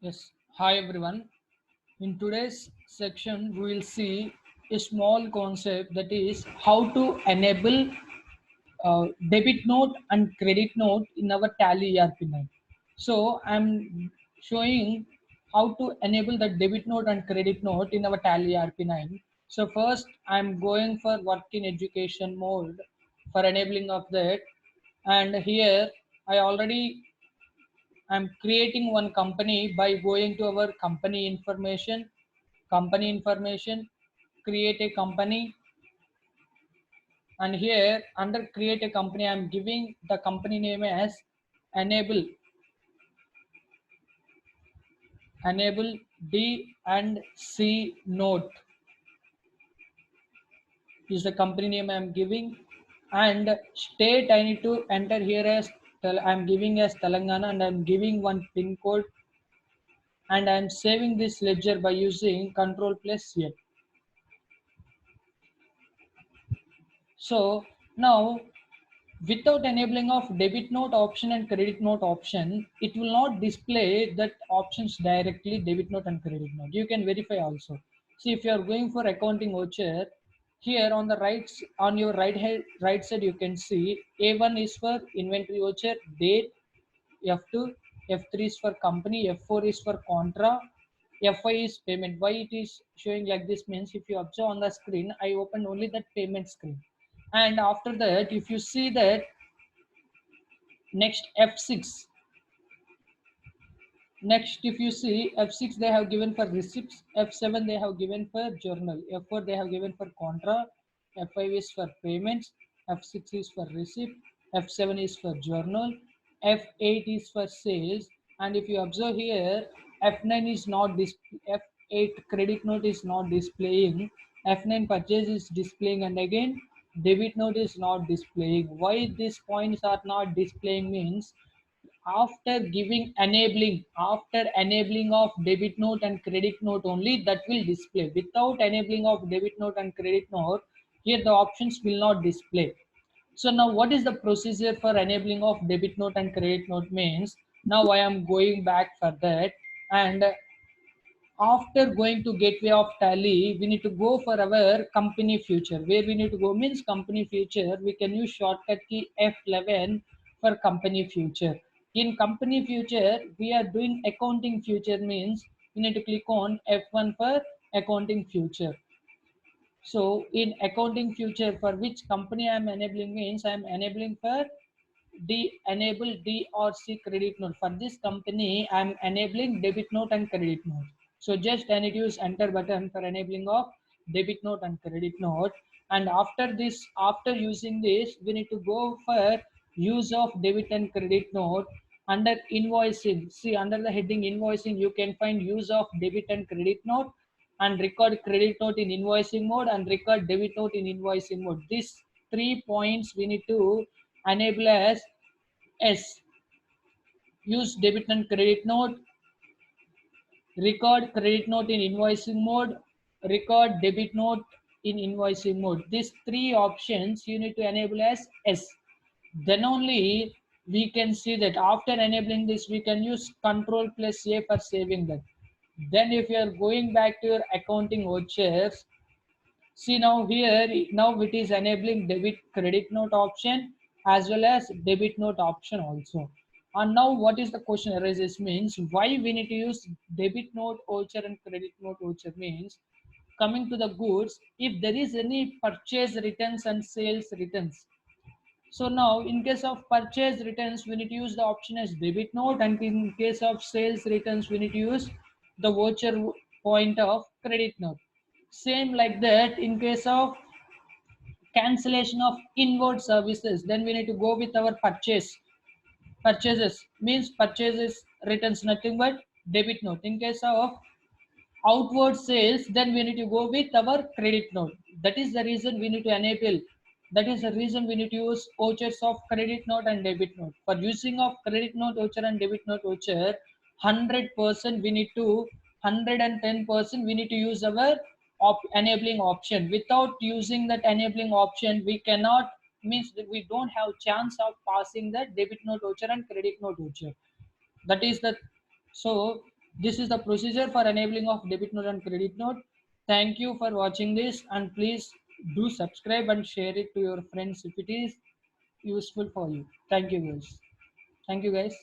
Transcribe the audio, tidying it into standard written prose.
Yes, hi everyone. In today's section, we will see a small concept that is how to enable debit note and credit note in our Tally ERP9. So, I'm showing how to enable the debit note and credit note in our Tally ERP9. So, first, I'm going for work in education mode for enabling of that. And here, I already I'm creating one company by going to our company information, create a company, and here under create a company, I'm giving the company name as enable, enable D and C note is the company name I'm giving, and state I need to enter here as I'm giving as Telangana, and I'm giving one pin code, and I'm saving this ledger by using Control plus F. So now without enabling of debit note option and credit note option, it will not display that options directly debit note and credit note. You can verify also. See if you are going for accounting voucher, here on the on your right side you can see A1 is for inventory voucher, date, F2, F3 is for company, F4 is for contra, F5 is payment. Why it is showing like this means if you observe on the screen, I opened only that payment screen. And after that, if you see that next F6, next if you see F6 they have given for receipts, F7 they have given for journal, F4 they have given for contra, F5 is for payments, F6 is for receipt, F7 is for journal, F8 is for sales. And if you observe here, F9 is not this, F8 credit note is not displaying, F9 purchase is displaying, and again debit note is not displaying. Why these points are not displaying means after enabling of debit note and credit note only that will display. Without enabling of debit note and credit note, here the options will not display. So now what is the procedure for enabling of debit note and credit note means, now I am going back for that. And after going to gateway of Tally, we need to go for our company future. Where we need to go means company future, we can use shortcut key F11 for company future. In company future we are doing accounting future means we need to click on F1 for accounting future. So in accounting future, for which company I am enabling means I am enabling for enable D or C credit note. For this company, I am enabling debit note and credit note. So just I need to use enter button for enabling of debit note and credit note. And after this, after using this, we need to go for use of debit and credit note under invoicing. See under the heading invoicing, you can find use of debit and credit note, and record credit note in invoicing mode and record debit note in invoicing mode. These 3 points we need to enable as S. Use debit and credit note, record credit note in invoicing mode, record debit note in invoicing mode. These three options you need to enable as S. Then only we can see that after enabling this, we can use Control plus A for saving that. Then if you are going back to your accounting vouchers, see now here, now it is enabling debit credit note option as well as debit note option also. And now what is the question arises means why we need to use debit note voucher and credit note voucher means, coming to the goods, if there is any purchase returns and sales returns. So now in case of purchase returns, we need to use the option as debit note, and in case of sales returns, we need to use the voucher point of credit note. Same like that in case of cancellation of inward services, then we need to go with our purchases means purchases returns nothing but debit note. In case of outward sales, then we need to go with our credit note. That is the reason we need to enable, that is the reason we need to use vouchers of credit note and debit note. For using of credit note voucher and debit note voucher, 100% we need to 110% we need to use our enabling option. Without using that enabling option, we cannot, means that we don't have chance of passing the debit note voucher and credit note voucher. That is the, so This is the procedure for enabling of debit note and credit note. Thank you for watching this, and please do subscribe and share it to your friends if it is useful for you. Thank you guys. Thank you guys.